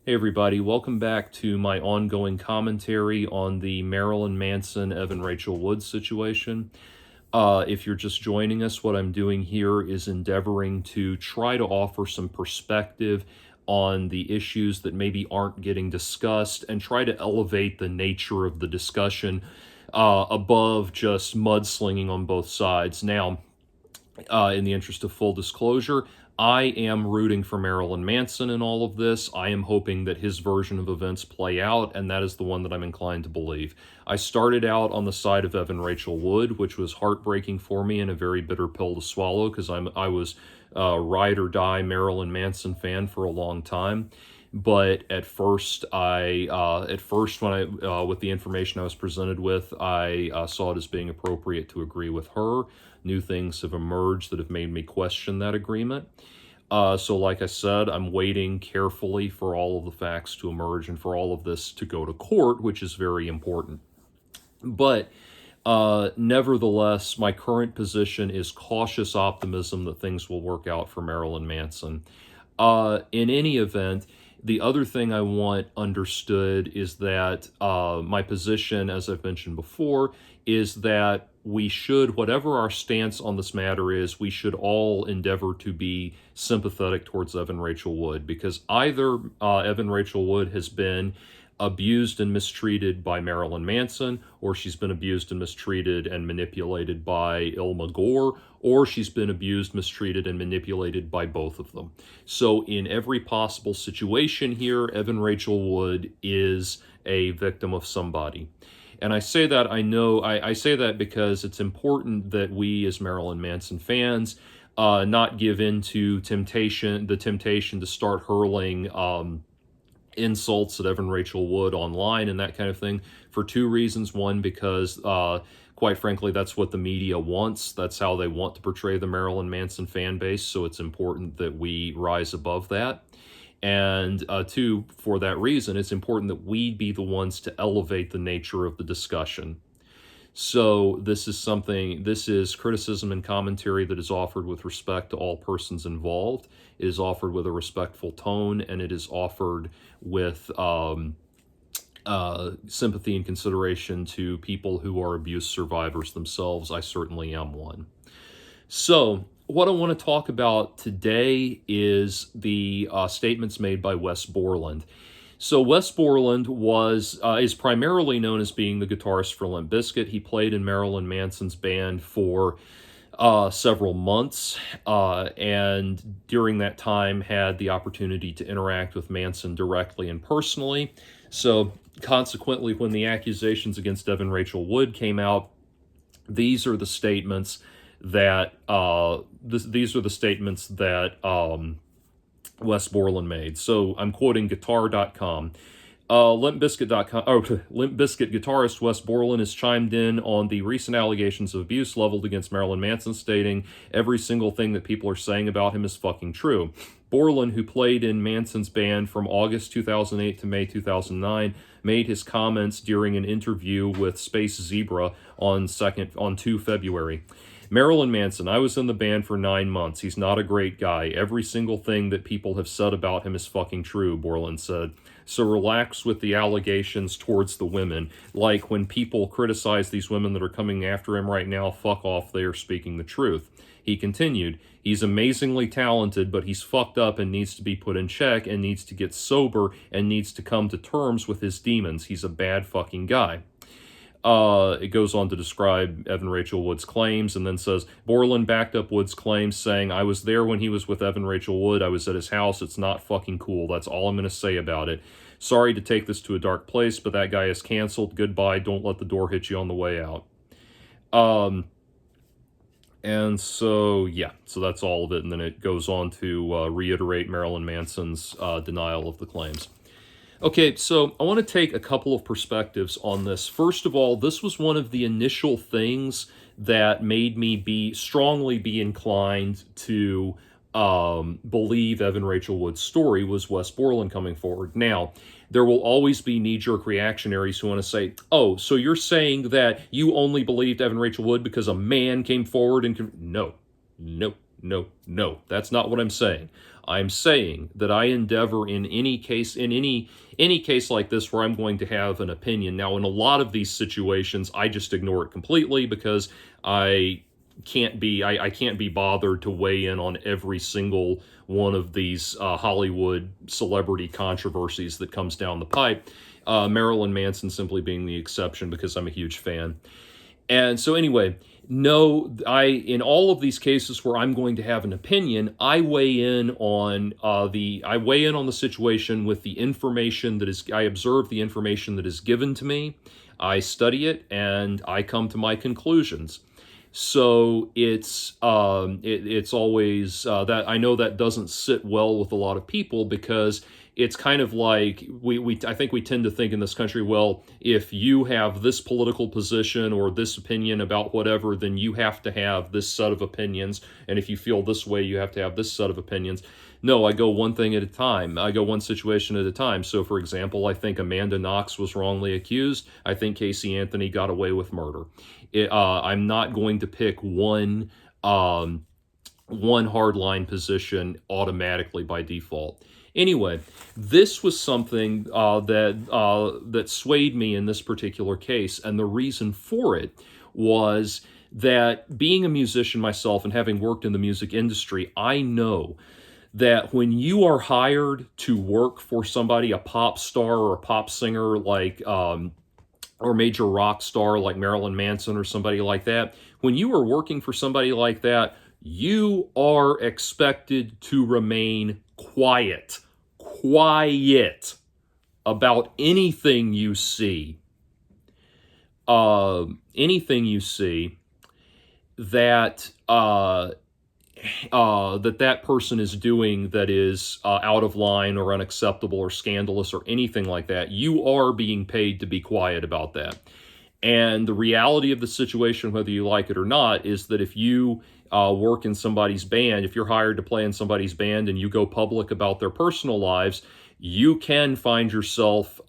Hey everybody, welcome back to my ongoing commentary on the Marilyn Manson, Evan Rachel Wood situation. If you're just joining us, what I'm doing here is endeavoring to try to offer some perspective on the issues that maybe aren't getting discussed and try to elevate the nature of the discussion above just mudslinging on both sides. Now, in the interest of full disclosure, I am rooting for Marilyn Manson in all of this. I am hoping that his version of events play out, and that is the one that I'm inclined to believe. I started out on the side of Evan Rachel Wood, which was heartbreaking for me and a very bitter pill to swallow because I was ride or die Marilyn Manson fan for a long time. But at first, when I with the information I was presented with, I saw it as being appropriate to agree with her. New things have emerged that have made me question that agreement. So like I said, I'm waiting carefully for all of the facts to emerge and for all of this to go to court, which is very important. But nevertheless, my current position is cautious optimism that things will work out for Marilyn Manson. In any event, the other thing I want understood is that my position, as I've mentioned before, is that we should, whatever our stance on this matter is, we should all endeavor to be sympathetic towards Evan Rachel Wood, because either Evan Rachel Wood has been abused and mistreated by Marilyn Manson, or she's been abused and mistreated and manipulated by Ilma Gore, or she's been abused, mistreated, and manipulated by both of them. So in every possible situation here, Evan Rachel Wood is a victim of somebody. And I say that, I say that because it's important that we as Marilyn Manson fans not give in to the temptation to start hurling insults at Evan Rachel Wood online and that kind of thing for two reasons. One, because quite frankly, that's what the media wants. That's how they want to portray the Marilyn Manson fan base. So it's important that we rise above that. And two, for that reason, it's important that we be the ones to elevate the nature of the discussion. So this is criticism and commentary that is offered with respect to all persons involved. It is offered with a respectful tone, and it is offered with sympathy and consideration to people who are abuse survivors themselves. I certainly am one. So what I want to talk about today is the statements made by Wes Borland. So Wes Borland is primarily known as being the guitarist for Limp Bizkit. He played in Marilyn Manson's band for several months, and during that time had the opportunity to interact with Manson directly and personally. So consequently, when the accusations against Evan Rachel Wood came out, these are the statements that Wes Borland made. So I'm quoting guitar.com. Limp Bizkit guitarist Wes Borland has chimed in on the recent allegations of abuse leveled against Marilyn Manson, stating every single thing that people are saying about him is fucking true. Borland, who played in Manson's band from August 2008 to May 2009, made his comments during an interview with Space Zebra on 2 February. Marilyn Manson, I was in the band for 9 months. He's not a great guy. Every single thing that people have said about him is fucking true, Borland said. So relax with the allegations towards the women. Like when people criticize these women that are coming after him right now, fuck off, they are speaking the truth. He continued, he's amazingly talented, but he's fucked up and needs to be put in check and needs to get sober and needs to come to terms with his demons. He's a bad fucking guy. It goes on to describe Evan Rachel Wood's claims and then says, Borland backed up Wood's claims saying, I was there when he was with Evan Rachel Wood. I was at his house. It's not fucking cool. That's all I'm going to say about it. Sorry to take this to a dark place, but that guy is canceled. Goodbye. Don't let the door hit you on the way out. And so, yeah, so that's all of it. And then it goes on to reiterate Marilyn Manson's denial of the claims. Okay, so I want to take a couple of perspectives on this. First of all, this was one of the initial things that made me strongly be inclined to believe Evan Rachel Wood's story was Wes Borland coming forward. Now, there will always be knee-jerk reactionaries who want to say, oh, so you're saying that you only believed Evan Rachel Wood because a man came forward and... No. no. That's not what I'm saying. I'm saying that I endeavor in any case, in any case like this where I'm going to have an opinion. Now, in a lot of these situations, I just ignore it completely because I can't be bothered to weigh in on every single one of these Hollywood celebrity controversies that comes down the pipe. Marilyn Manson simply being the exception because I'm a huge fan. And so anyway, no, in all of these cases where I'm going to have an opinion, I weigh in on the situation with the information I observe the information that is given to me, I study it, and I come to my conclusions. So it's always that I know that doesn't sit well with a lot of people because it's kind of like I think we tend to think in this country, well, if you have this political position or this opinion about whatever, then you have to have this set of opinions, and if you feel this way, you have to have this set of opinions. No, I go one thing at a time. I go one situation at a time. So, for example, I think Amanda Knox was wrongly accused. I think Casey Anthony got away with murder. I'm not going to pick one hardline position automatically by default. Anyway, this was something that swayed me in this particular case, and the reason for it was that being a musician myself and having worked in the music industry, I know that when you are hired to work for somebody, a pop star or a pop singer like or major rock star like Marilyn Manson or somebody like that, when you are working for somebody like that, you are expected to remain quiet about anything you see. That that person is doing that is out of line or unacceptable or scandalous or anything like that. You are being paid to be quiet about that. And the reality of the situation, whether you like it or not, is that if you work in somebody's band, if you're hired to play in somebody's band and you go public about their personal lives, you can find yourself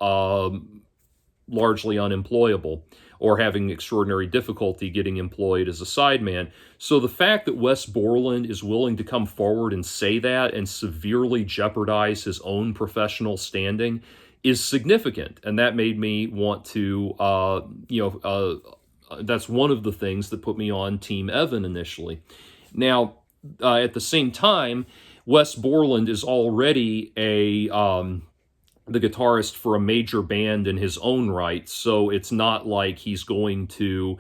largely unemployable or having extraordinary difficulty getting employed as a sideman. So the fact that Wes Borland is willing to come forward and say that and severely jeopardize his own professional standing is significant. And that made me want to, that's one of the things that put me on Team Evan initially. Now, at the same time, Wes Borland is already the guitarist for a major band in his own right, so it's not like he's going to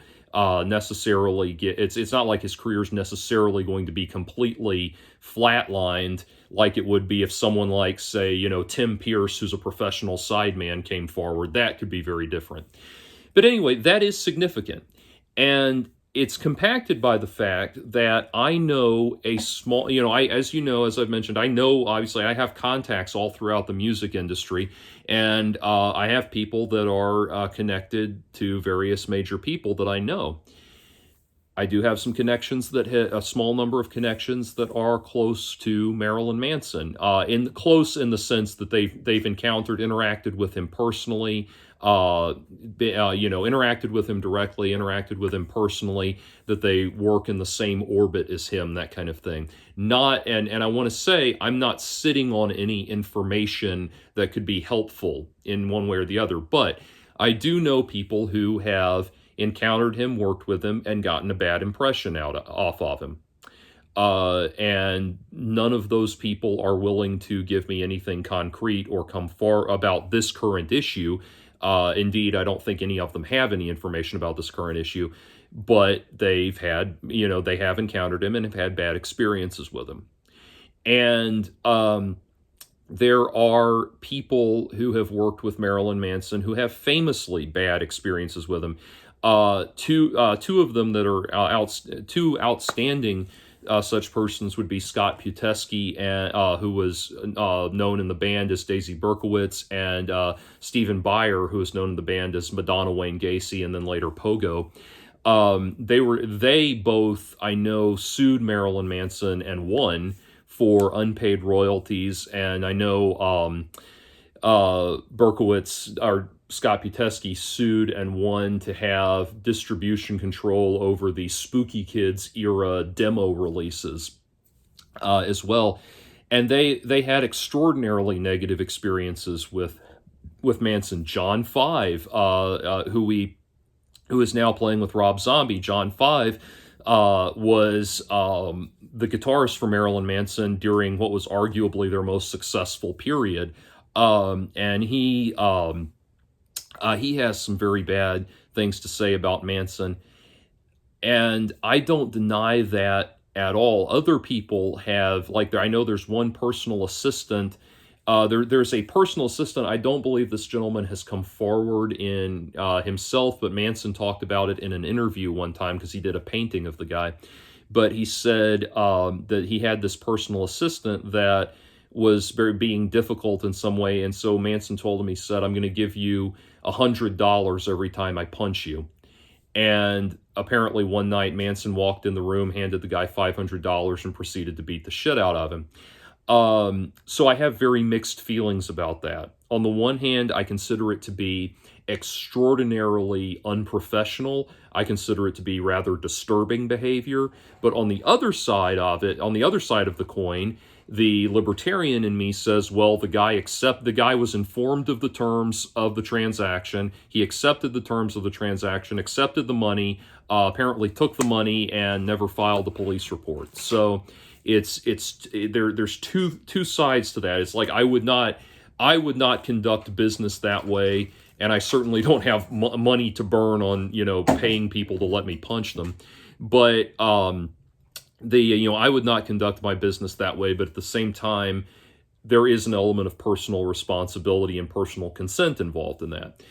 necessarily it's not like his career's necessarily going to be completely flatlined like it would be if someone like, say, Tim Pierce, who's a professional sideman, came forward. That could be very different. But anyway, that is significant. And it's compacted by the fact that I know a small, as I've mentioned, I know, obviously, I have contacts all throughout the music industry, and I have people that are connected to various major people that I know. I do have some connections a small number of connections that are close to Marilyn Manson, close in the sense that they've encountered, interacted with him personally, interacted with him directly, interacted with him personally, that they work in the same orbit as him, that kind of thing. And I want to say, I'm not sitting on any information that could be helpful in one way or the other, but I do know people who have encountered him, worked with him, and gotten a bad impression off of him. And none of those people are willing to give me anything concrete or come far about this current issue. Indeed, I don't think any of them have any information about this current issue, but they have encountered him and have had bad experiences with him. And there are people who have worked with Marilyn Manson who have famously bad experiences with him. Two of them that are two outstanding such persons would be Scott Putesky, who was known in the band as Daisy Berkowitz, and Stephen Byer, who was known in the band as Madonna Wayne Gacy, and then later Pogo. They both, I know, sued Marilyn Manson and won for unpaid royalties, and I know Berkowitz, or Scott Putesky, sued and won to have distribution control over the Spooky Kids era demo releases. as well. And they had extraordinarily negative experiences with Manson. John Five, who is now playing with Rob Zombie. John Five was the guitarist for Marilyn Manson during what was arguably their most successful period, and he has some very bad things to say about Manson, and I don't deny that at all. Other people have, like, I know there's one personal assistant. There's a personal assistant. I don't believe this gentleman has come forward in himself, but Manson talked about it in an interview one time because he did a painting of the guy. But he said that he had this personal assistant that was being difficult in some way, and so Manson told him, he said, "I'm going to give you $100 every time I punch you." And apparently one night Manson walked in the room, handed the guy $500, and proceeded to beat the shit out of him. So I have very mixed feelings about that. On the one hand, I consider it to be extraordinarily unprofessional. I consider it to be rather disturbing behavior. But on the other side of it, on the other side of the coin, the libertarian in me says, well, the guy was informed of the terms of the transaction. He accepted the terms of the transaction, accepted the money, apparently took the money, and never filed a police report. So there's two sides to that. It's like I would not conduct business that way, and I certainly don't have money to burn on paying people to let me punch them. But I would not conduct my business that way, but at the same time, there is an element of personal responsibility and personal consent involved in that.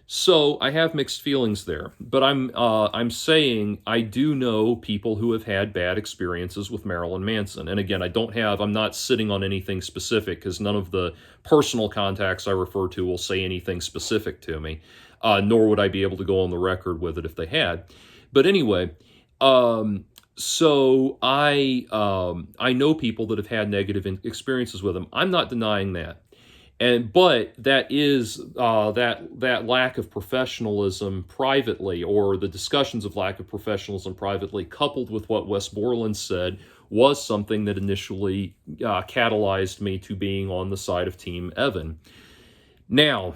So I have mixed feelings there, but I'm saying I do know people who have had bad experiences with Marilyn Manson. And again, I'm not sitting on anything specific because none of the personal contacts I refer to will say anything specific to me, nor would I be able to go on the record with it if they had. But anyway, so I know people that have had negative experiences with him. I'm not denying that. But that is that lack of professionalism privately, or the discussions of lack of professionalism privately, coupled with what Wes Borland said, was something that initially catalyzed me to being on the side of Team Evan. Now,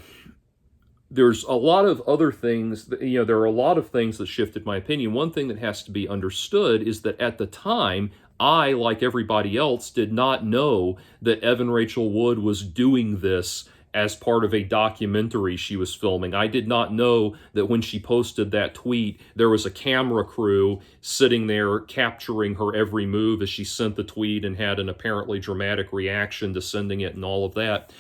there's a lot of other things, there are a lot of things that shifted my opinion. One thing that has to be understood is that at the time, I, like everybody else, did not know that Evan Rachel Wood was doing this as part of a documentary she was filming. I did not know that when she posted that tweet, there was a camera crew sitting there capturing her every move as she sent the tweet and had an apparently dramatic reaction to sending it and all of that.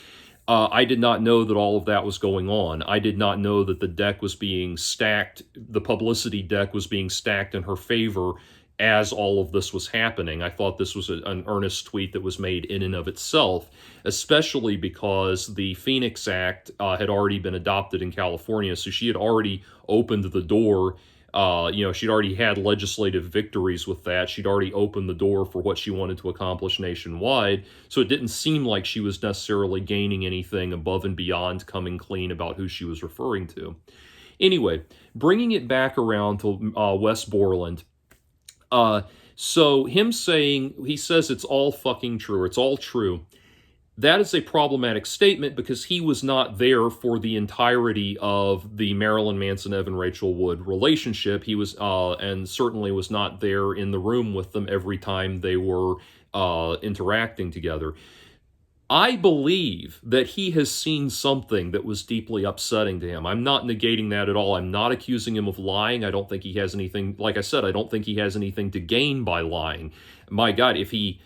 I did not know that all of that was going on. I did not know that the deck was being stacked, the publicity deck was being stacked in her favor as all of this was happening. I thought this was an earnest tweet that was made in and of itself, especially because the Phoenix Act had already been adopted in California, so she had already opened the door. She'd already had legislative victories with that. She'd already opened the door for what she wanted to accomplish nationwide, so it didn't seem like she was necessarily gaining anything above and beyond coming clean about who she was referring to. Anyway, bringing it back around to Wes Borland, so him saying, he says it's all fucking true, it's all true. That is a problematic statement because he was not there for the entirety of the Marilyn Manson, Evan Rachel Wood relationship. He was, and certainly was not there in the room with them every time they were interacting together. I believe that he has seen something that was deeply upsetting to him. I'm not negating that at all. I'm not accusing him of lying. I don't think he has anything, like I said, I don't think he has anything to gain by lying. My God, if he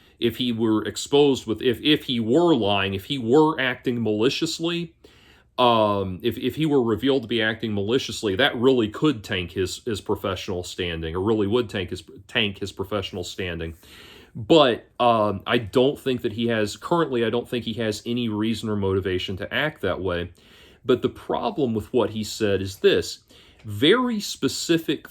were exposed with, if he were lying, if he were acting maliciously, if he were revealed to be acting maliciously, that really could tank his professional standing, or really would tank his professional standing. But I don't think that he has, currently I don't think he has any reason or motivation to act that way. But the problem with what he said is this: very specific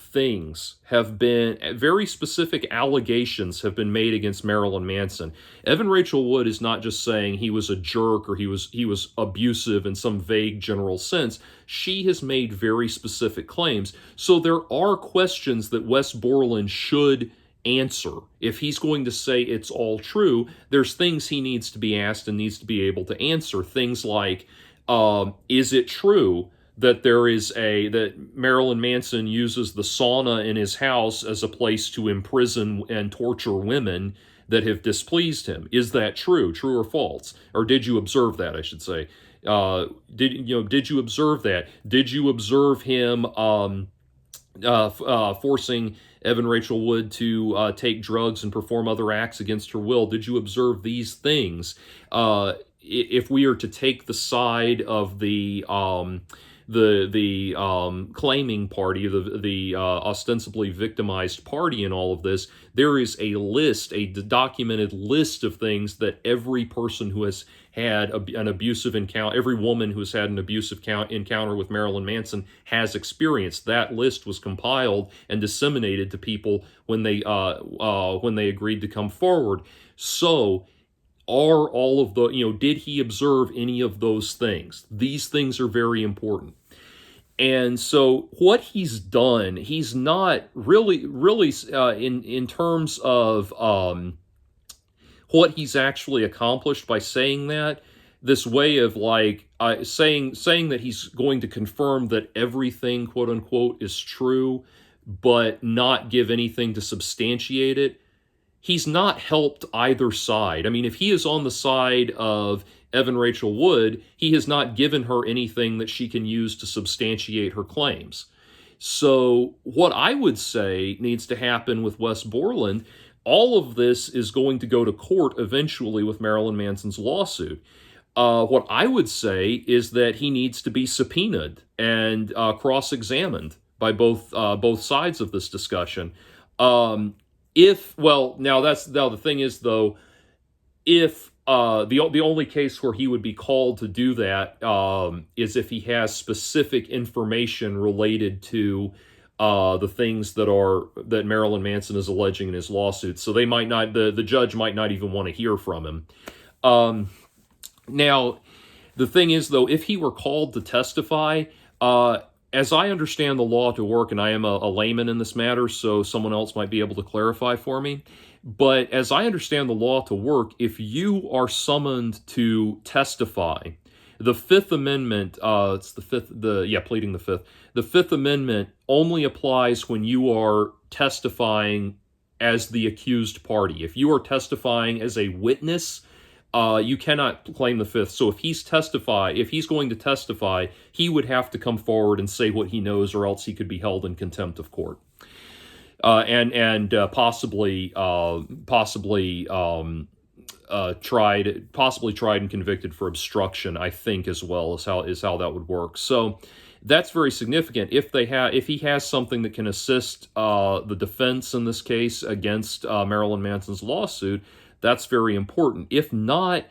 allegations have been made against Marilyn Manson. Evan Rachel Wood is not just saying he was a jerk or he was abusive in some vague general sense. She has made very specific claims. So there are questions that Wes Borland should answer. If he's going to say it's all true, there's things he needs to be asked and needs to be able to answer. Things like, is it true that that Marilyn Manson uses the sauna in his house as a place to imprison and torture women that have displeased him? Is that true or false? Or did you observe that, I should say? Did you observe that? Did you observe him forcing Evan Rachel Wood to take drugs and perform other acts against her will? Did you observe these things? If we are to take the side of the claiming party, the ostensibly victimized party in all of this, there is a documented list of things that every person who has had an abusive encounter, every woman who has had an abusive encounter with Marilyn Manson has experienced. That list was compiled and disseminated to people when they agreed to come forward. So, are all of did he observe any of those things? These things are very important. And so what he's done, he's not really in terms of what he's actually accomplished by saying that, this way of saying that he's going to confirm that everything, quote unquote, is true, but not give anything to substantiate it. He's not helped either side. I mean, if he is on the side of Evan Rachel Wood, he has not given her anything that she can use to substantiate her claims. So what I would say needs to happen with Wes Borland, all of this is going to go to court eventually with Marilyn Manson's lawsuit. What I would say is that he needs to be subpoenaed and cross-examined by both sides of this discussion. Now the thing is though, if the only case where he would be called to do that is if he has specific information related to the things that Marilyn Manson is alleging in his lawsuit. So they might not, the judge might not even want to hear from him. Now, the thing is though, if he were called to testify, as I understand the law to work, and I am a layman in this matter, so someone else might be able to clarify for me, but as I understand the law to work, if you are summoned to testify, the Fifth Amendment, pleading the Fifth, the Fifth Amendment only applies when you are testifying as the accused party. If you are testifying as a witness, you cannot claim the Fifth. So if he's going to testify, he would have to come forward and say what he knows, or else he could be held in contempt of court, and possibly tried and convicted for obstruction, I think, as well, is how that would work. So that's very significant. If he has something that can assist the defense in this case against Marilyn Manson's lawsuit, that's very important. If not,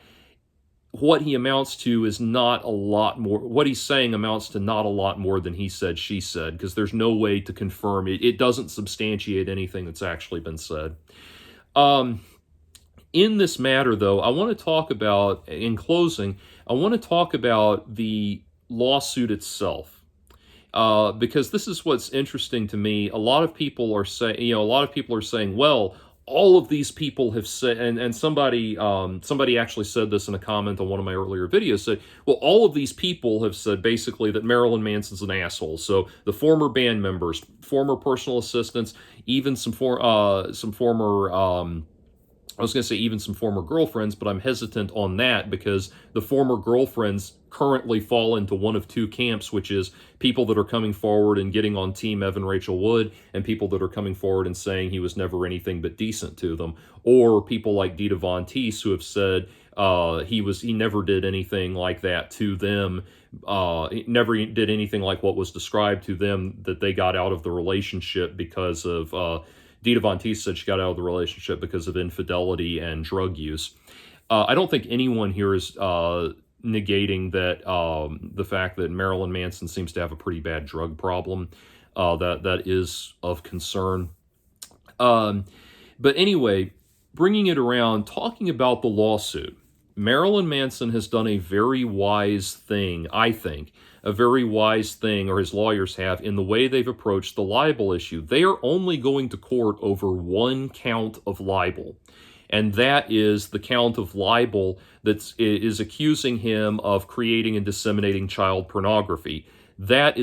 what he amounts to is not a lot more. What he's saying amounts to not a lot more than he said, she said, because there's no way to confirm it. It doesn't substantiate anything that's actually been said. In this matter, though, I want to talk about, in closing, I want to talk about the lawsuit itself. Because this is what's interesting to me. A lot of people are saying, well, all of these people have said, and somebody actually said this in a comment on one of my earlier videos, said, well, all of these people have said basically that Marilyn Manson's an asshole. So the former band members, former personal assistants, even some former girlfriends, but I'm hesitant on that because the former girlfriends currently fall into one of two camps, which is people that are coming forward and getting on Team Evan Rachel Wood, and people that are coming forward and saying he was never anything but decent to them, or people like Dita Von Teese who have said he never did anything like that to them. He never did anything like what was described to them, that they got out of the relationship because of Dita Von Teese said she got out of the relationship because of infidelity and drug use. I don't think anyone here is negating that the fact that Marilyn Manson seems to have a pretty bad drug problem. That is of concern. But anyway, bringing it around, talking about the lawsuit, Marilyn Manson has done a very wise thing, I think, a very wise thing, or his lawyers have, in the way they've approached the libel issue. They are only going to court over one count of libel, and that is the count of libel that is accusing him of creating and disseminating child pornography. That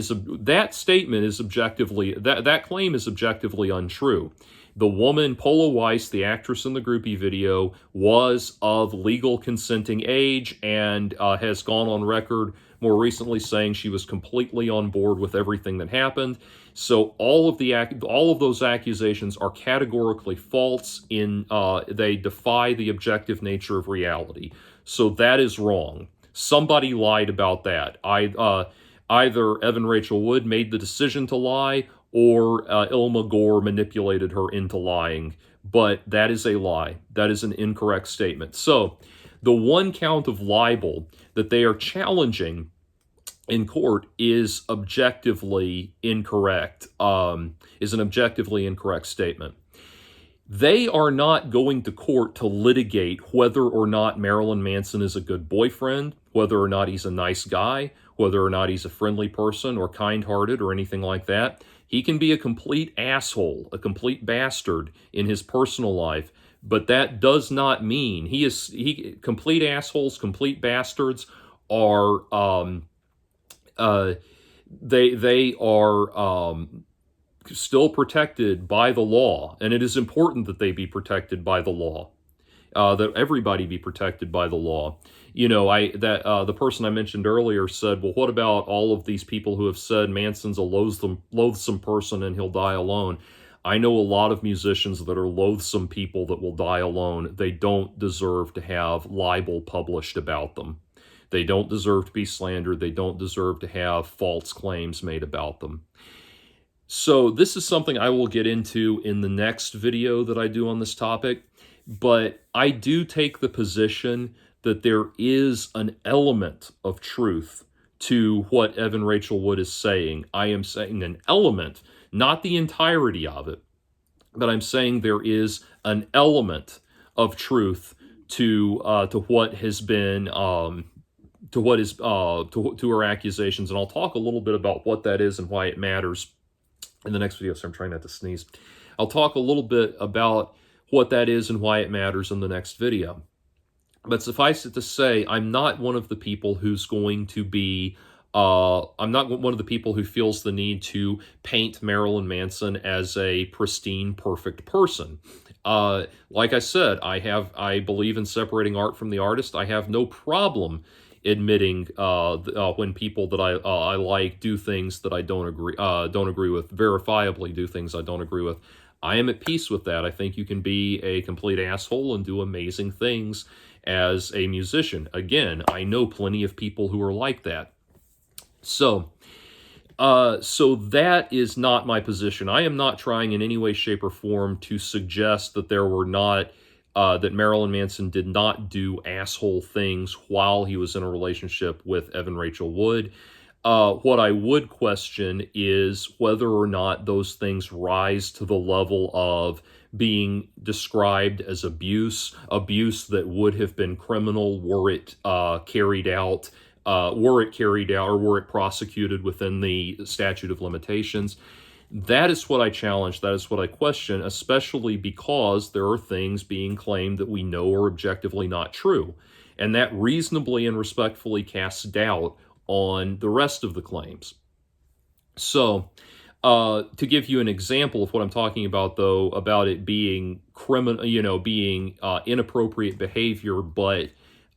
statement is objectively, that claim is objectively untrue. The woman, Paula Weiss, the actress in the groupie video, was of legal consenting age and has gone on record more recently saying she was completely on board with everything that happened. So all of those accusations are categorically false. They defy the objective nature of reality. So that is wrong. Somebody lied about that. Either Evan Rachel Wood made the decision to lie, or Ilma Gore manipulated her into lying. But that is a lie. That is an incorrect statement. So the one count of libel that they are challenging in court is objectively incorrect, is an objectively incorrect statement. They are not going to court to litigate whether or not Marilyn Manson is a good boyfriend, whether or not he's a nice guy, whether or not he's a friendly person or kind-hearted or anything like that. He can be a complete asshole, a complete bastard in his personal life, but that does not mean complete assholes, complete bastards are they are still protected by the law, and it is important that they be protected by the law, that everybody be protected by the law. You know, the person I mentioned earlier said, well, what about all of these people who have said Manson's a loathsome person and he'll die alone? I know a lot of musicians that are loathsome people that will die alone. They don't deserve to have libel published about them. They don't deserve to be slandered. They don't deserve to have false claims made about them. So this is something I will get into in the next video that I do on this topic, but I do take the position that there is an element of truth to what Evan Rachel Wood is saying. I am saying an element, not the entirety of it, but I'm saying there is an element of truth to what has been to her accusations, and I'll talk a little bit about what that is and why it matters in the next video. So I'm trying not to sneeze. I'll talk a little bit about what that is and why it matters in the next video. But suffice it to say, I'm not one of the people who's going to be, I'm not one of the people who feels the need to paint Marilyn Manson as a pristine, perfect person. Like I said, I believe in separating art from the artist. I have no problem admitting when people that I like do things that I don't agree with, verifiably do things I don't agree with. I am at peace with that. I think you can be a complete asshole and do amazing things as a musician. Again, I know plenty of people who are like that. So that is not my position. I am not trying in any way, shape, or form to suggest that that Marilyn Manson did not do asshole things while he was in a relationship with Evan Rachel Wood. What I would question is whether or not those things rise to the level of being described as abuse that would have been criminal were it carried out or were it prosecuted within the statute of limitations. That is what I challenge. That is what I question, especially because there are things being claimed that we know are objectively not true. And that reasonably and respectfully casts doubt on the rest of the claims. So, to give you an example of what I'm talking about, though, about it being criminal, being inappropriate behavior, but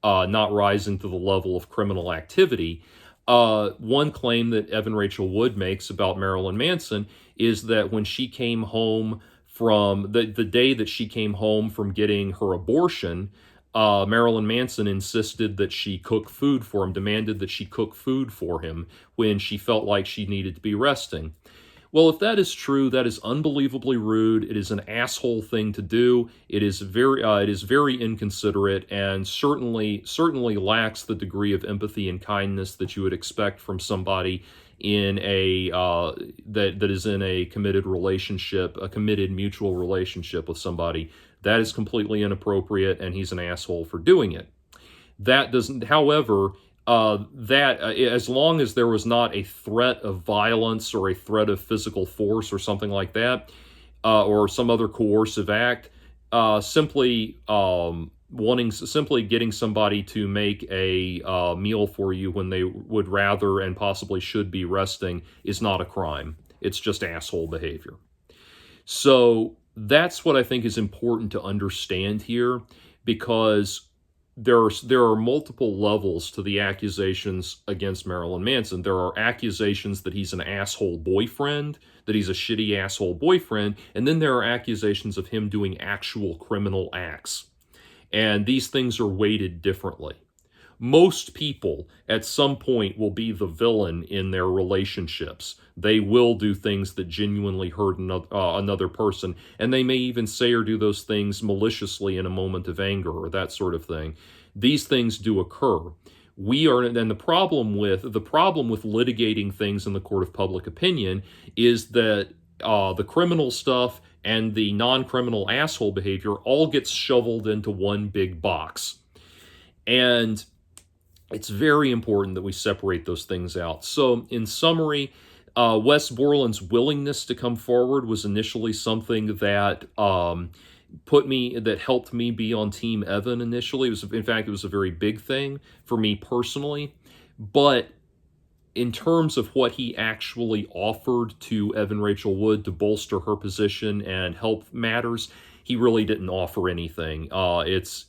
not rising to the level of criminal activity. One claim that Evan Rachel Wood makes about Marilyn Manson is that when she came home from the day that she came home from getting her abortion, Marilyn Manson insisted that she cook food for him, demanded that she cook food for him when she felt like she needed to be resting. Well, if that is true, that is unbelievably rude. It is an asshole thing to do. It is very inconsiderate, and certainly lacks the degree of empathy and kindness that you would expect from somebody in that is in a committed relationship, a committed mutual relationship with somebody. That is completely inappropriate, and he's an asshole for doing it. That doesn't, however, as long as there was not a threat of violence or a threat of physical force or something like that, or some other coercive act, simply getting somebody to make a meal for you when they would rather and possibly should be resting is not a crime. It's just asshole behavior. So that's what I think is important to understand here, because there are multiple levels to the accusations against Marilyn Manson. There are accusations that he's an asshole boyfriend, that he's a shitty asshole boyfriend, and then there are accusations of him doing actual criminal acts. And these things are weighted differently. Most people at some point will be the villain in their relationships. They will do things that genuinely hurt another person, and they may even say or do those things maliciously in a moment of anger or that sort of thing. These things do occur. And the problem with litigating things in the court of public opinion is that the criminal stuff and the non-criminal asshole behavior all gets shoveled into one big box. And it's very important that we separate those things out. So, in summary, Wes Borland's willingness to come forward was initially something that helped me be on Team Evan initially. It was a very big thing for me personally. But in terms of what he actually offered to Evan Rachel Wood to bolster her position and help matters, he really didn't offer anything. It's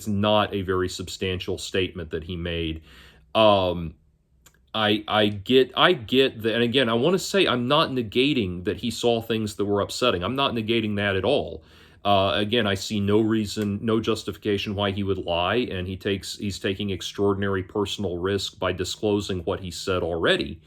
not a very substantial statement that he made. I get that, and again, I want to say I'm not negating that he saw things that were upsetting. I'm not negating that at all. Again, I see no reason, no justification why he would lie, and he's taking extraordinary personal risk by disclosing what he said already.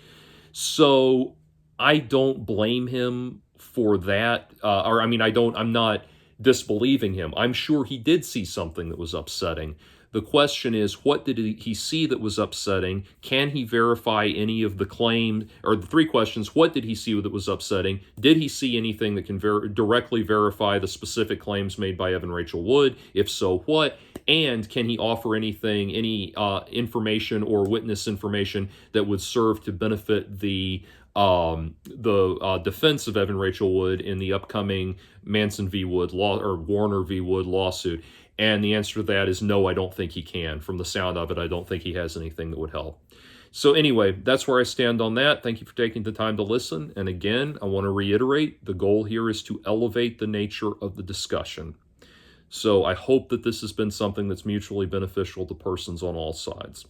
So I don't blame him for that. I'm not disbelieving him. I'm sure he did see something that was upsetting. The question is, what did he see that was upsetting? Can he verify any of the claims? Or the three questions: what did he see that was upsetting? Did he see anything that can directly verify the specific claims made by Evan Rachel Wood? If so, what? And can he offer any information or witness information that would serve to benefit the defense of Evan Rachel Wood in the upcoming Manson v. Wood or Warner v. Wood lawsuit? And the answer to that is no, I don't think he can. From the sound of it, I don't think he has anything that would help. So anyway, that's where I stand on that. Thank you for taking the time to listen. And again, I want to reiterate, the goal here is to elevate the nature of the discussion. So I hope that this has been something that's mutually beneficial to persons on all sides.